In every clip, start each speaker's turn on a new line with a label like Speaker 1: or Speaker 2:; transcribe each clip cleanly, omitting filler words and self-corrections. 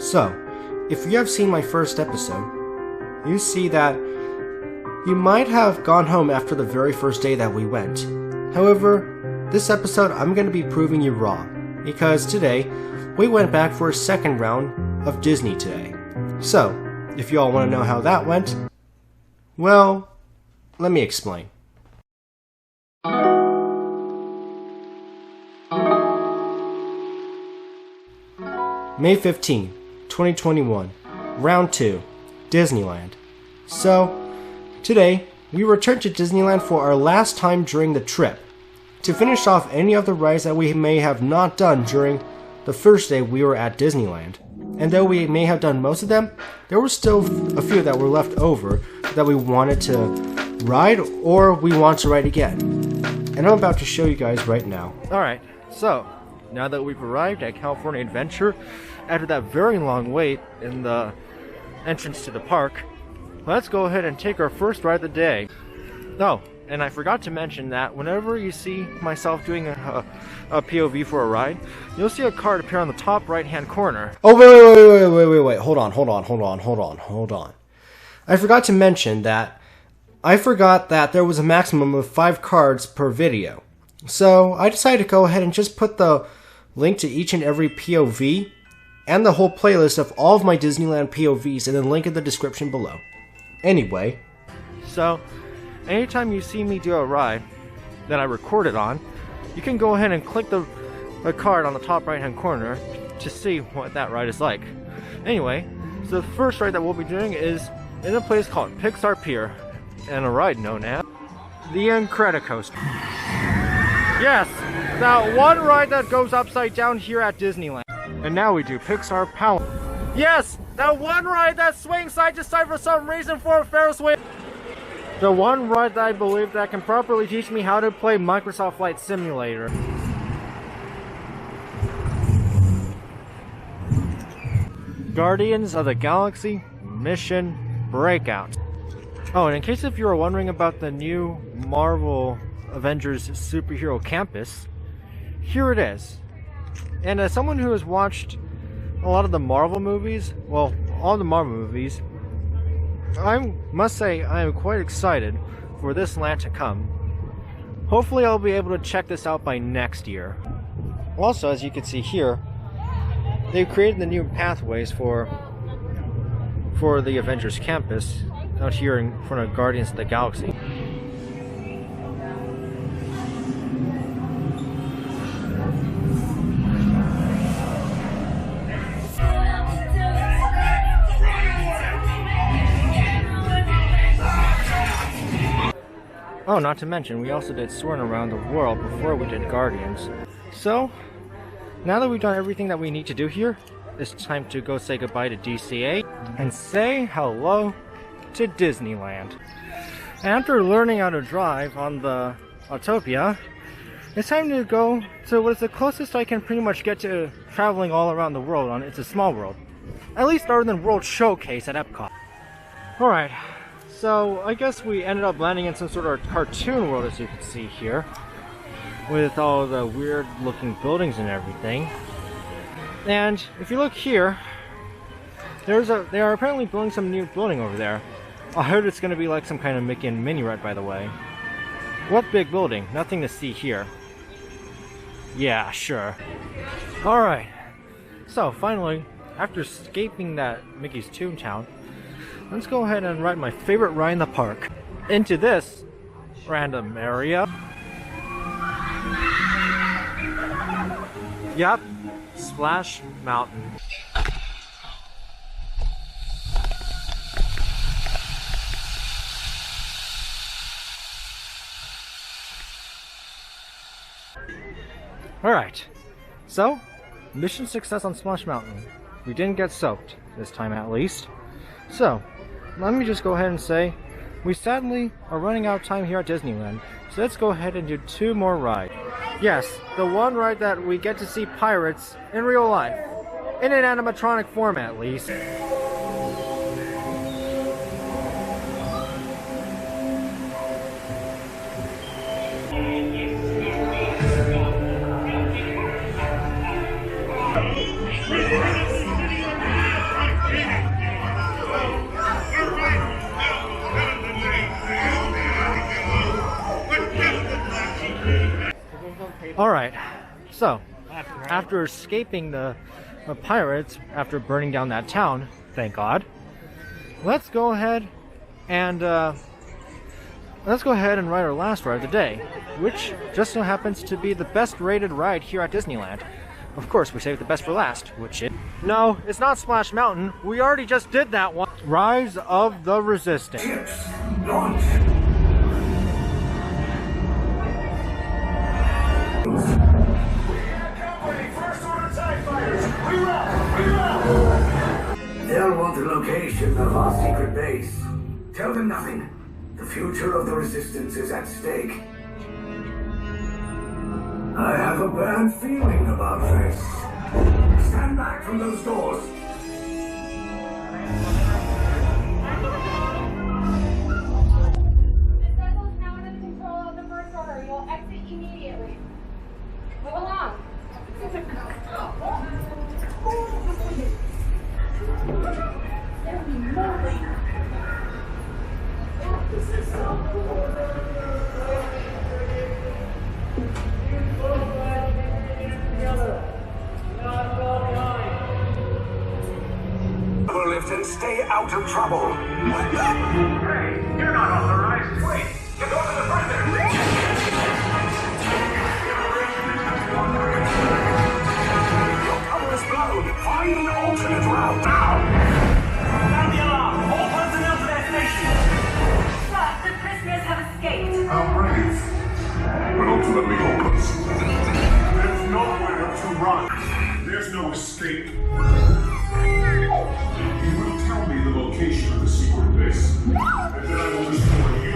Speaker 1: So, if you have seen my first episode, you see that you might have gone home after the very first day that we went. However, this episode I'm going to be proving you wrong, because today we went back for a second round of Disney today. So, if you all want to know how that went, well, let me explain. May 15, 2021, Round 2, Disneyland. So, today, we returned to Disneyland for our last time during the trip, to finish off any of the rides that we may have not done during the first day we were at Disneyland. And though we may have done most of them, there were still a few that were left over that we wanted to ride or we want to ride again. And I'm about to show you guys right now. Alright, so now that we've arrived at California Adventure, after that very long wait in the entrance to the park, let's go ahead and take our first ride of the day. Oh, and I forgot to mention that whenever you see myself doing a POV for a ride, you'll see a card appear on the top right-hand corner. Oh, wait, hold on. I forgot to mention that there was a maximum of 5 cards per video. So I decided to go ahead and just put the link to each and every POV and the whole playlist of all of my Disneyland POVs in the link in the description below. Anyway, so anytime you see me do a ride that I recorded on, you can go ahead and click the card on the top right hand corner to see what that ride is like. Anyway, so the first ride that we'll be doing is in a place called Pixar Pier, and a ride known as the Incredicoaster. Yes, that one ride that goes upside down here at Disneyland. And now we do Pixar Palace. Yes, that one ride that swings side to side for some reason for a Ferris wheel. The one ride that I believe that can properly teach me how to play Microsoft Flight Simulator. Guardians of the Galaxy Mission Breakout. Oh, and in case if you were wondering about the new Marvel Avengers Superhero Campus, here it is. And as someone who has watched a lot of the Marvel movies, well, all the Marvel movies, I must say I am quite excited for this land to come. Hopefully I'll be able to check this out by next year. Also, as you can see here, they've created the new pathways for the Avengers Campus out here in front of Guardians of the Galaxy. Oh, not to mention, we also did Soarin' Around the World before we did Guardians. So, now that we've done everything that we need to do here, it's time to go say goodbye to DCA and say hello to Disneyland. After learning how to drive on the Autopia, it's time to go to what is the closest I can pretty much get to traveling all around the world on It's a Small World. At least other than World Showcase at Epcot. Alright. So, I guess we ended up landing in some sort of cartoon world, as you can see here, with all the weird looking buildings and everything. And if you look here, they are apparently building some new building over there. I heard it's going to be like some kind of Mickey and Minnie ride, by the way. What big building? Nothing to see here. Yeah, sure. Alright, so finally, after escaping that Mickey's Toontown, let's go ahead and ride my favorite ride in the park. Into this random area. Yep, Splash Mountain. Alright, so, mission success on Splash Mountain. We didn't get soaked, this time at least. So, let me just go ahead and say, we sadly are running out of time here at Disneyland, so let's go ahead and do 2 more rides. Yes, the one ride that we get to see pirates in real life, in an animatronic form at least. Alright, so after escaping the pirates, after burning down that town, thank God, let's go ahead and ride our last ride of the day, which just so happens to be the best rated ride here at Disneyland. Of course, we saved the best for last, which is... No, it's not Splash Mountain. We already just did that one. Rise of the Resistance.
Speaker 2: Ships, launch. They'll want the location of our secret base. Tell them nothing. The future of the Resistance is at stake. I have a bad feeling about this. Stand back from those doors.
Speaker 3: This vessel is now under the control of the First Order. You'll exit immediately. Move along.
Speaker 2: Lift and stay out of trouble. Hey, you're not authorized. Wait, you go to the further. Your cover is blown. Find an alternate route now.
Speaker 4: Sound the alarm. All personnel to their stations.
Speaker 3: Sir, the prisoners have escaped.
Speaker 5: How brave, but ultimately hopeless. There's nowhere to run. There's no escape. You will tell me the location of the secret base, and then I will destroy you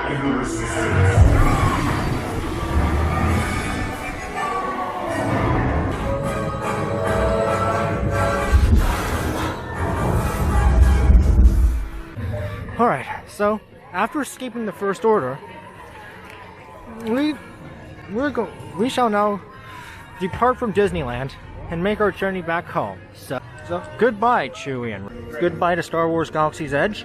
Speaker 5: and the Resistance.
Speaker 1: Alright, so after escaping the First Order, we shall now depart from Disneyland and make our journey back home. So goodbye, Chewie and Rey. Goodbye to Star Wars Galaxy's Edge.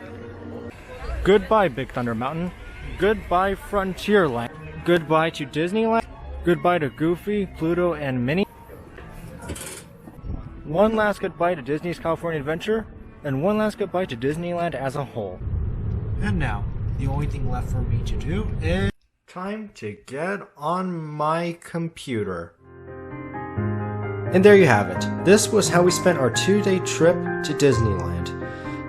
Speaker 1: Goodbye, Big Thunder Mountain. Goodbye, Frontierland. Goodbye to Disneyland. Goodbye to Goofy, Pluto, and Minnie. One last goodbye to Disney's California Adventure, and one last goodbye to Disneyland as a whole. And now, the only thing left for me to do is... time to get on my computer. And there you have it. This was how we spent our 2-day trip to Disneyland.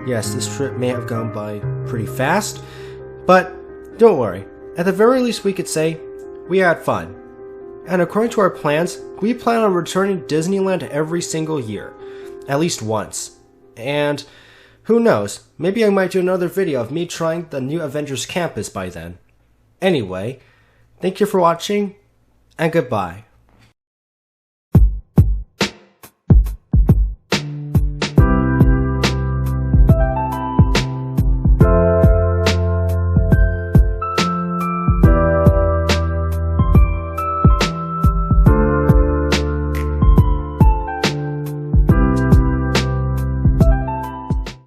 Speaker 1: Yes, this trip may have gone by pretty fast, but don't worry. At the very least we could say, we had fun. And according to our plans, we plan on returning to Disneyland every single year. At least once. And who knows, maybe I might do another video of me trying the new Avengers Campus by then. Anyway, thank you for watching, and goodbye.